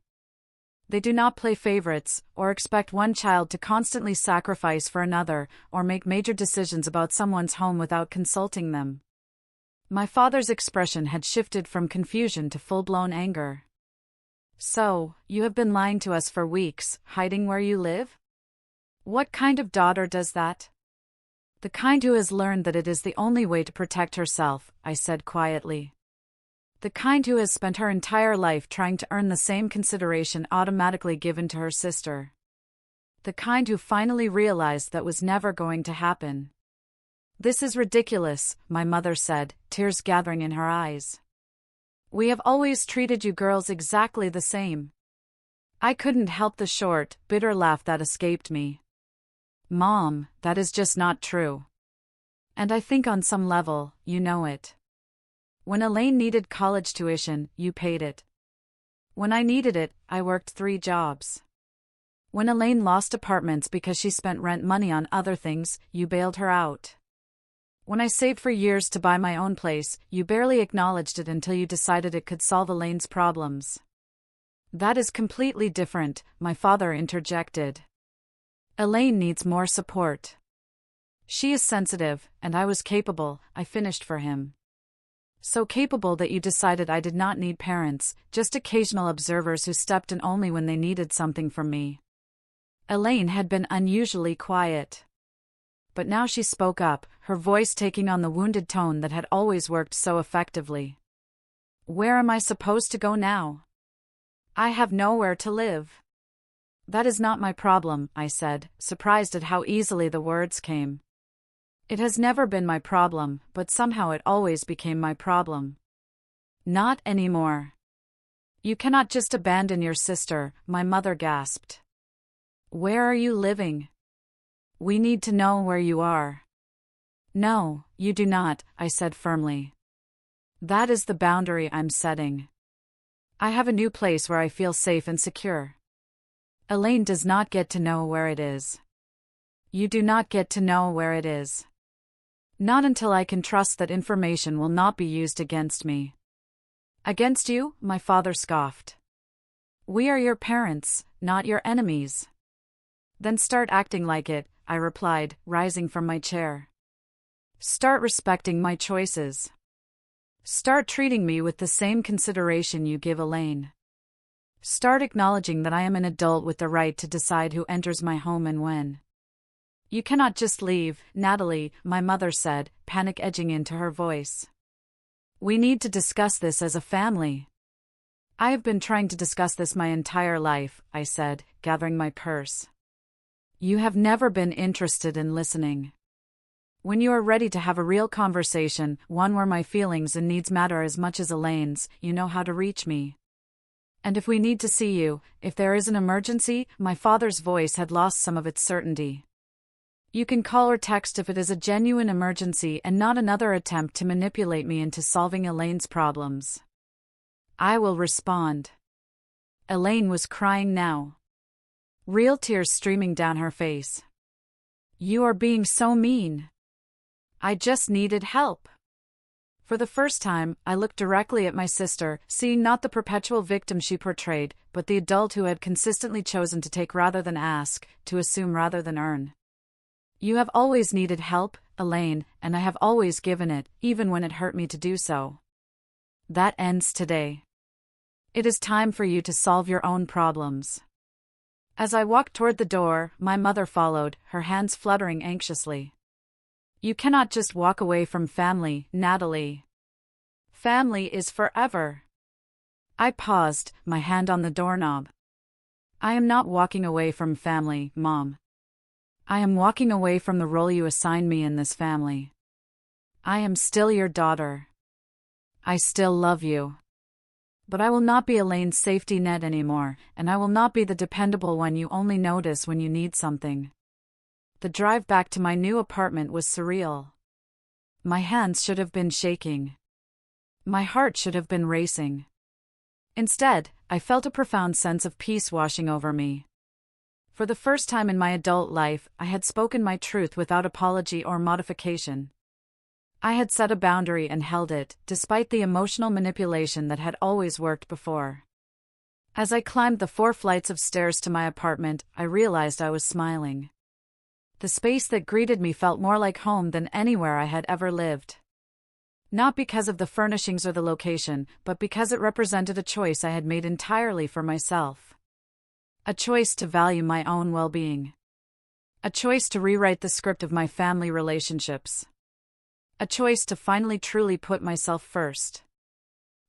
They do not play favorites, or expect one child to constantly sacrifice for another, or make major decisions about someone's home without consulting them. My father's expression had shifted from confusion to full-blown anger. So, you have been lying to us for weeks, hiding where you live? What kind of daughter does that? The kind who has learned that it is the only way to protect herself, I said quietly. The kind who has spent her entire life trying to earn the same consideration automatically given to her sister. The kind who finally realized that was never going to happen. This is ridiculous, my mother said, tears gathering in her eyes. We have always treated you girls exactly the same. I couldn't help the short, bitter laugh that escaped me. Mom, that is just not true. And I think on some level, you know it. When Elaine needed college tuition, you paid it. When I needed it, I worked 3 jobs. When Elaine lost apartments because she spent rent money on other things, you bailed her out. When I saved for years to buy my own place, you barely acknowledged it until you decided it could solve Elaine's problems. That is completely different, my father interjected. Elaine needs more support. She is sensitive, and I was capable, I finished for him. So capable that you decided I did not need parents, just occasional observers who stepped in only when they needed something from me. Elaine had been unusually quiet. But now she spoke up, her voice taking on the wounded tone that had always worked so effectively. Where am I supposed to go now? I have nowhere to live. That is not my problem, I said, surprised at how easily the words came. It has never been my problem, but somehow it always became my problem. Not anymore. You cannot just abandon your sister, my mother gasped. Where are you living? We need to know where you are. No, you do not, I said firmly. That is the boundary I'm setting. I have a new place where I feel safe and secure. Elaine does not get to know where it is. You do not get to know where it is. Not until I can trust that information will not be used against me. Against you? My father scoffed. We are your parents, not your enemies. Then start acting like it, I replied, rising from my chair. Start respecting my choices. Start treating me with the same consideration you give Elaine. Start acknowledging that I am an adult with the right to decide who enters my home and when. You cannot just leave, Natalie, my mother said, panic edging into her voice. We need to discuss this as a family. I have been trying to discuss this my entire life, I said, gathering my purse. You have never been interested in listening. When you are ready to have a real conversation, one where my feelings and needs matter as much as Elaine's, you know how to reach me. And if we need to see you, if there is an emergency, my father's voice had lost some of its certainty. You can call or text if it is a genuine emergency and not another attempt to manipulate me into solving Elaine's problems. I will respond. Elaine was crying now. Real tears streaming down her face. You are being so mean. I just needed help. For the first time, I looked directly at my sister, seeing not the perpetual victim she portrayed, but the adult who had consistently chosen to take rather than ask, to assume rather than earn. You have always needed help, Elaine, and I have always given it, even when it hurt me to do so. That ends today. It is time for you to solve your own problems. As I walked toward the door, my mother followed, her hands fluttering anxiously. You cannot just walk away from family, Natalie. Family is forever. I paused, my hand on the doorknob. I am not walking away from family, Mom. I am walking away from the role you assigned me in this family. I am still your daughter. I still love you. But I will not be Elaine's safety net anymore, and I will not be the dependable one you only notice when you need something. The drive back to my new apartment was surreal. My hands should have been shaking. My heart should have been racing. Instead, I felt a profound sense of peace washing over me. For the first time in my adult life, I had spoken my truth without apology or modification. I had set a boundary and held it, despite the emotional manipulation that had always worked before. As I climbed the 4 flights of stairs to my apartment, I realized I was smiling. The space that greeted me felt more like home than anywhere I had ever lived. Not because of the furnishings or the location, but because it represented a choice I had made entirely for myself. A choice to value my own well-being. A choice to rewrite the script of my family relationships. A choice to finally truly put myself first.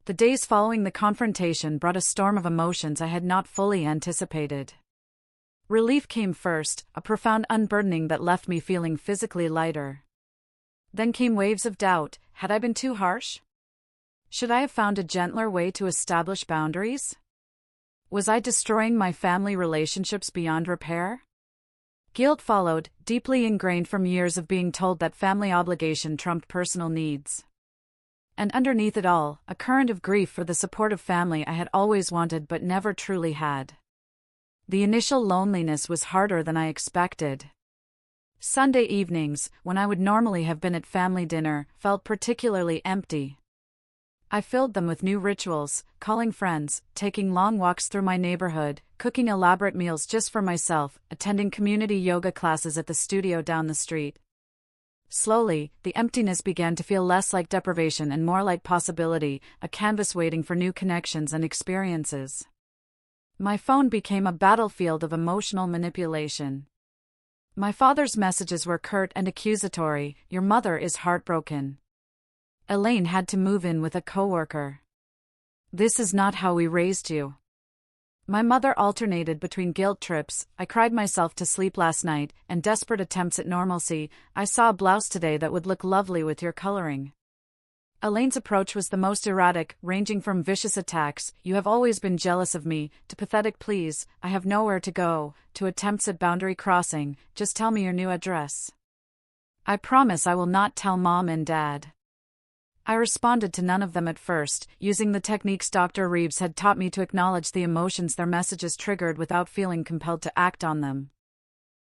The days following the confrontation brought a storm of emotions I had not fully anticipated. Relief came first, a profound unburdening that left me feeling physically lighter. Then came waves of doubt. Had I been too harsh? Should I have found a gentler way to establish boundaries? Was I destroying my family relationships beyond repair? Guilt followed, deeply ingrained from years of being told that family obligation trumped personal needs. And underneath it all, a current of grief for the supportive family I had always wanted but never truly had. The initial loneliness was harder than I expected. Sunday evenings, when I would normally have been at family dinner, felt particularly empty. I filled them with new rituals, calling friends, taking long walks through my neighborhood, cooking elaborate meals just for myself, attending community yoga classes at the studio down the street. Slowly, the emptiness began to feel less like deprivation and more like possibility, a canvas waiting for new connections and experiences. My phone became a battlefield of emotional manipulation. My father's messages were curt and accusatory. Your mother is heartbroken. Elaine had to move in with a coworker. This is not how we raised you. My mother alternated between guilt trips, I cried myself to sleep last night, and desperate attempts at normalcy. I saw a blouse today that would look lovely with your coloring. Elaine's approach was the most erratic, ranging from vicious attacks, "You have always been jealous of me," to pathetic pleas, "I have nowhere to go," to attempts at boundary crossing, "Just tell me your new address." "I promise I will not tell Mom and Dad." I responded to none of them at first, using the techniques Dr. Reeves had taught me to acknowledge the emotions their messages triggered without feeling compelled to act on them.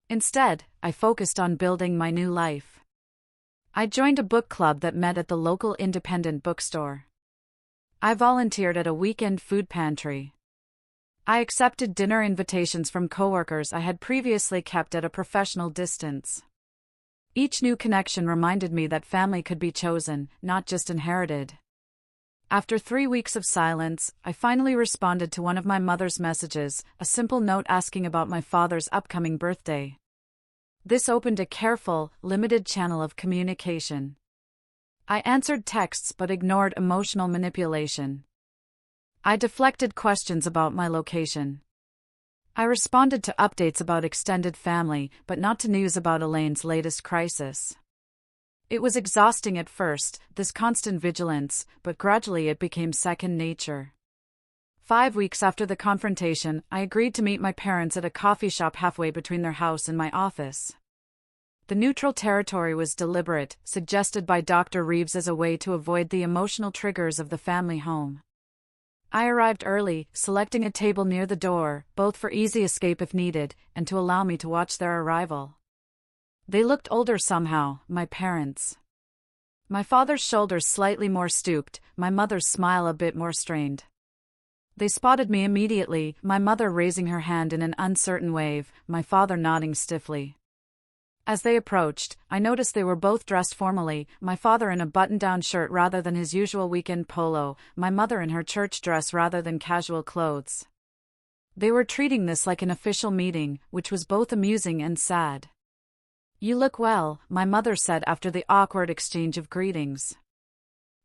Instead, I focused on building my new life. I joined a book club that met at the local independent bookstore. I volunteered at a weekend food pantry. I accepted dinner invitations from coworkers I had previously kept at a professional distance. Each new connection reminded me that family could be chosen, not just inherited. After 3 weeks of silence, I finally responded to one of my mother's messages, a simple note asking about my father's upcoming birthday. This opened a careful, limited channel of communication. I answered texts but ignored emotional manipulation. I deflected questions about my location. I responded to updates about extended family, but not to news about Elaine's latest crisis. It was exhausting at first, this constant vigilance, but gradually it became second nature. 5 weeks after the confrontation, I agreed to meet my parents at a coffee shop halfway between their house and my office. The neutral territory was deliberate, suggested by Dr. Reeves as a way to avoid the emotional triggers of the family home. I arrived early, selecting a table near the door, both for easy escape if needed, and to allow me to watch their arrival. They looked older somehow, my parents. My father's shoulders slightly more stooped, my mother's smile a bit more strained. They spotted me immediately, my mother raising her hand in an uncertain wave, my father nodding stiffly. As they approached, I noticed they were both dressed formally, my father in a button-down shirt rather than his usual weekend polo, my mother in her church dress rather than casual clothes. They were treating this like an official meeting, which was both amusing and sad. "You look well," my mother said after the awkward exchange of greetings.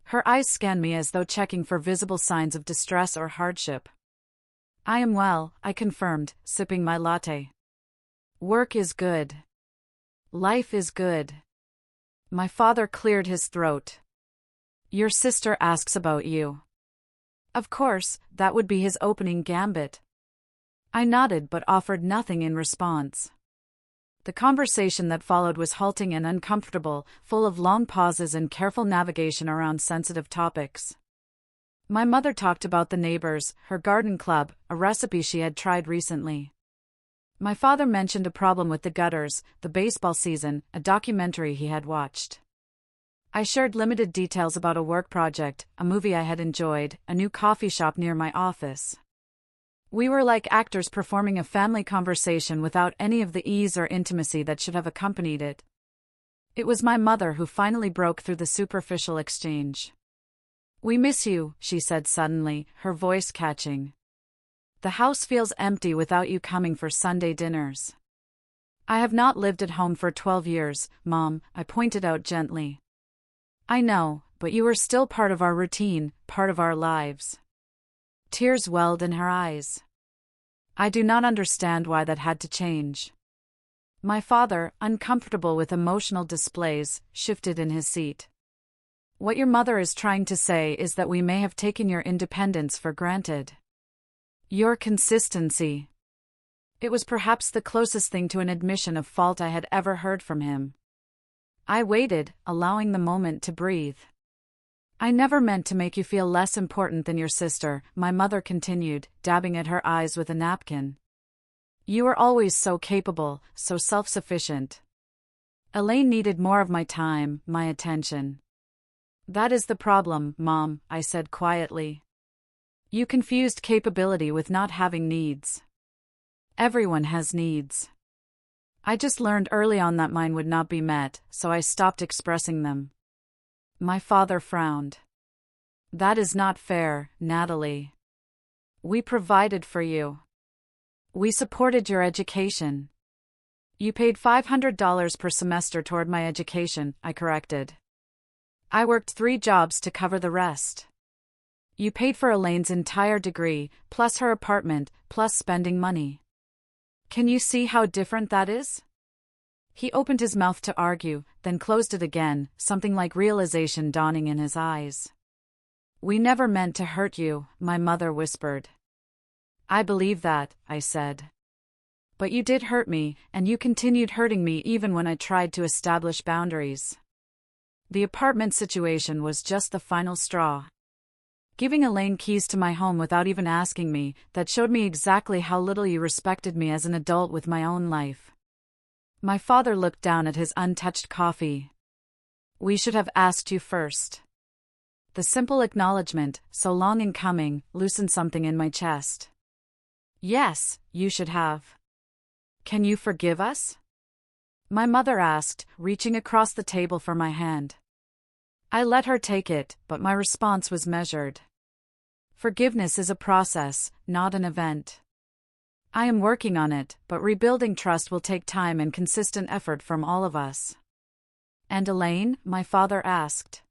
Her eyes scanned me as though checking for visible signs of distress or hardship. "I am well," I confirmed, sipping my latte. "Work is good. Life is good." My father cleared his throat. "Your sister asks about you." Of course, that would be his opening gambit. I nodded but offered nothing in response. The conversation that followed was halting and uncomfortable, full of long pauses and careful navigation around sensitive topics. My mother talked about the neighbors, her garden club, a recipe she had tried recently. My father mentioned a problem with the gutters, the baseball season, a documentary he had watched. I shared limited details about a work project, a movie I had enjoyed, a new coffee shop near my office. We were like actors performing a family conversation without any of the ease or intimacy that should have accompanied it. It was my mother who finally broke through the superficial exchange. "We miss you," she said suddenly, her voice catching. "The house feels empty without you coming for Sunday dinners." "I have not lived at home for 12 years, Mom," I pointed out gently. "I know, but you are still part of our routine, part of our lives." Tears welled in her eyes. "I do not understand why that had to change." My father, uncomfortable with emotional displays, shifted in his seat. "What your mother is trying to say is that we may have taken your independence for granted. Your consistency." It was perhaps the closest thing to an admission of fault I had ever heard from him. I waited, allowing the moment to breathe. "I never meant to make you feel less important than your sister," my mother continued, dabbing at her eyes with a napkin. "You were always so capable, so self-sufficient. Elaine needed more of my time, my attention." "That is the problem, Mom," I said quietly. "You confused capability with not having needs. Everyone has needs. I just learned early on that mine would not be met, so I stopped expressing them." My father frowned. "That is not fair, Natalie. We provided for you. We supported your education." "You paid $500 per semester toward my education," I corrected. "I worked 3 jobs to cover the rest. You paid for Elaine's entire degree, plus her apartment, plus spending money. Can you see how different that is?" He opened his mouth to argue, then closed it again, something like realization dawning in his eyes. "We never meant to hurt you," my mother whispered. "I believe that," I said. "But you did hurt me, and you continued hurting me even when I tried to establish boundaries." The apartment situation was just the final straw. Giving Elaine keys to my home without even asking me, that showed me exactly how little you respected me as an adult with my own life. My father looked down at his untouched coffee. "We should have asked you first." The simple acknowledgement, so long in coming, loosened something in my chest. "Yes, you should have." "Can you forgive us?" my mother asked, reaching across the table for my hand. I let her take it, but my response was measured. Forgiveness is a process, not an event. I am working on it, but rebuilding trust will take time and consistent effort from all of us. "And Elaine?" my father asked.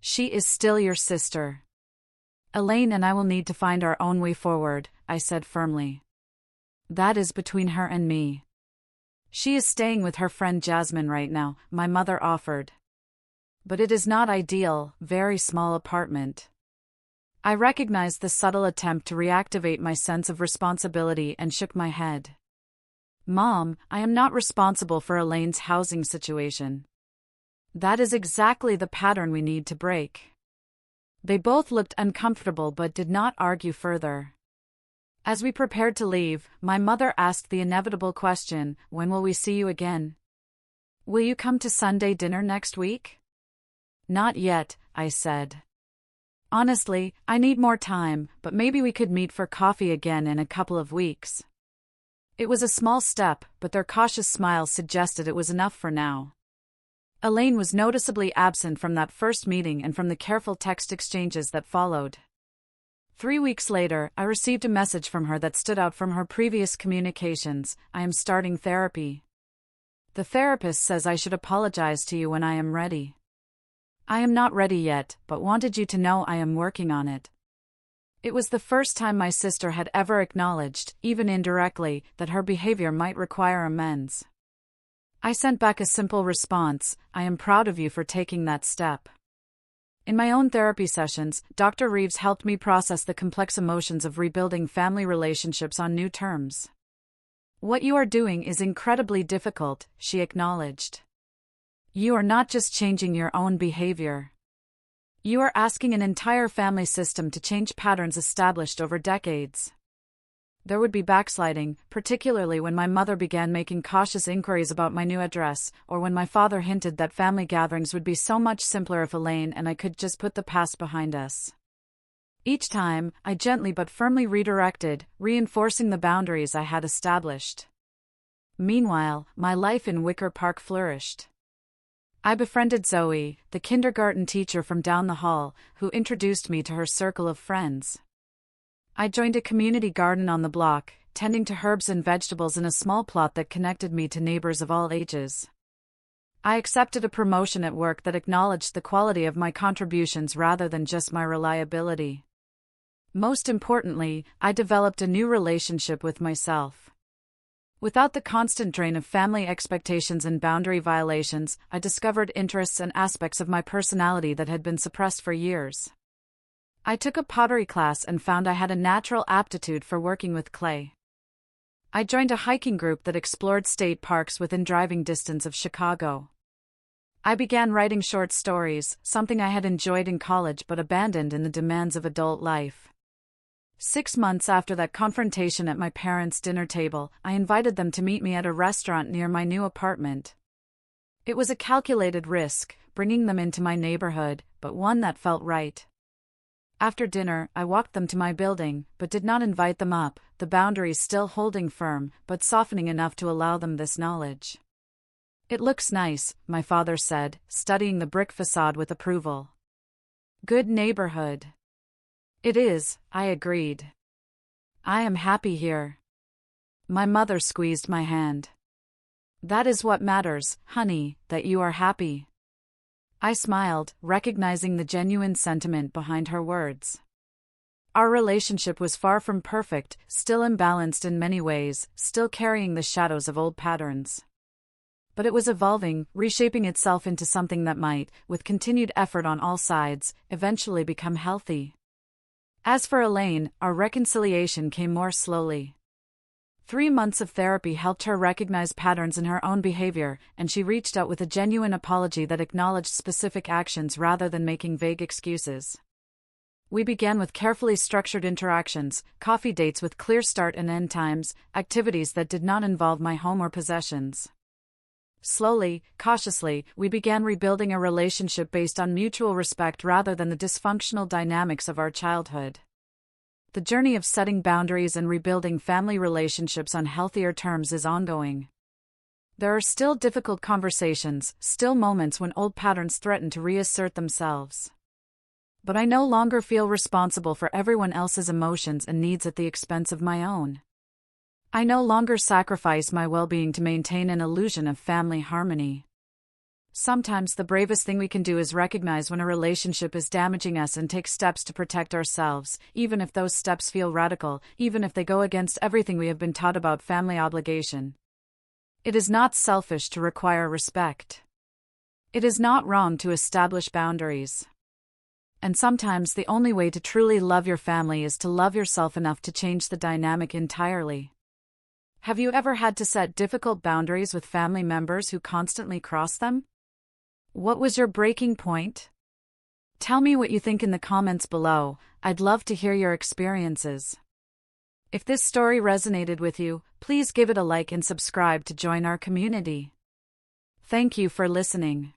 "She is still your sister. Elaine and I will need to find our own way forward," I said firmly. "That is between her and me." "She is staying with her friend Jasmine right now," my mother offered. "But it is not ideal, very small apartment." I recognized the subtle attempt to reactivate my sense of responsibility and shook my head. "Mom, I am not responsible for Elaine's housing situation." "That is exactly the pattern we need to break." They both looked uncomfortable but did not argue further. As we prepared to leave, my mother asked the inevitable question, "When will we see you again? Will you come to Sunday dinner next week?" "Not yet," I said. "Honestly, I need more time, but maybe we could meet for coffee again in a couple of weeks." It was a small step, but their cautious smiles suggested it was enough for now. Elaine was noticeably absent from that first meeting and from the careful text exchanges that followed. 3 weeks later, I received a message from her that stood out from her previous communications: "I am starting therapy. The therapist says I should apologize to you when I am ready. I am not ready yet, but wanted you to know I am working on it." It was the first time my sister had ever acknowledged, even indirectly, that her behavior might require amends. I sent back a simple response: "I am proud of you for taking that step." In my own therapy sessions, Dr. Reeves helped me process the complex emotions of rebuilding family relationships on new terms. "What you are doing is incredibly difficult," she acknowledged. "You are not just changing your own behavior. You are asking an entire family system to change patterns established over decades." There would be backsliding, particularly when my mother began making cautious inquiries about my new address, or when my father hinted that family gatherings would be so much simpler if Elaine and I could just put the past behind us. Each time, I gently but firmly redirected, reinforcing the boundaries I had established. Meanwhile, my life in Wicker Park flourished. I befriended Zoe, the kindergarten teacher from down the hall, who introduced me to her circle of friends. I joined a community garden on the block, tending to herbs and vegetables in a small plot that connected me to neighbors of all ages. I accepted a promotion at work that acknowledged the quality of my contributions rather than just my reliability. Most importantly, I developed a new relationship with myself. Without the constant drain of family expectations and boundary violations, I discovered interests and aspects of my personality that had been suppressed for years. I took a pottery class and found I had a natural aptitude for working with clay. I joined a hiking group that explored state parks within driving distance of Chicago. I began writing short stories, something I had enjoyed in college but abandoned in the demands of adult life. 6 months after that confrontation at my parents' dinner table, I invited them to meet me at a restaurant near my new apartment. It was a calculated risk, bringing them into my neighborhood, but one that felt right. After dinner, I walked them to my building, but did not invite them up, the boundaries still holding firm, but softening enough to allow them this knowledge. "It looks nice," my father said, studying the brick facade with approval. "Good neighborhood." "It is," I agreed. "I am happy here." My mother squeezed my hand. "That is what matters, honey, that you are happy." I smiled, recognizing the genuine sentiment behind her words. Our relationship was far from perfect, still imbalanced in many ways, still carrying the shadows of old patterns. But it was evolving, reshaping itself into something that might, with continued effort on all sides, eventually become healthy. As for Elaine, our reconciliation came more slowly. 3 months of therapy helped her recognize patterns in her own behavior, and she reached out with a genuine apology that acknowledged specific actions rather than making vague excuses. We began with carefully structured interactions, coffee dates with clear start and end times, activities that did not involve my home or possessions. Slowly, cautiously, we began rebuilding a relationship based on mutual respect rather than the dysfunctional dynamics of our childhood. The journey of setting boundaries and rebuilding family relationships on healthier terms is ongoing. There are still difficult conversations, still moments when old patterns threaten to reassert themselves. But I no longer feel responsible for everyone else's emotions and needs at the expense of my own. I no longer sacrifice my well-being to maintain an illusion of family harmony. Sometimes the bravest thing we can do is recognize when a relationship is damaging us and take steps to protect ourselves, even if those steps feel radical, even if they go against everything we have been taught about family obligation. It is not selfish to require respect. It is not wrong to establish boundaries. And sometimes the only way to truly love your family is to love yourself enough to change the dynamic entirely. Have you ever had to set difficult boundaries with family members who constantly cross them? What was your breaking point? Tell me what you think in the comments below. I'd love to hear your experiences. If this story resonated with you, please give it a like and subscribe to join our community. Thank you for listening.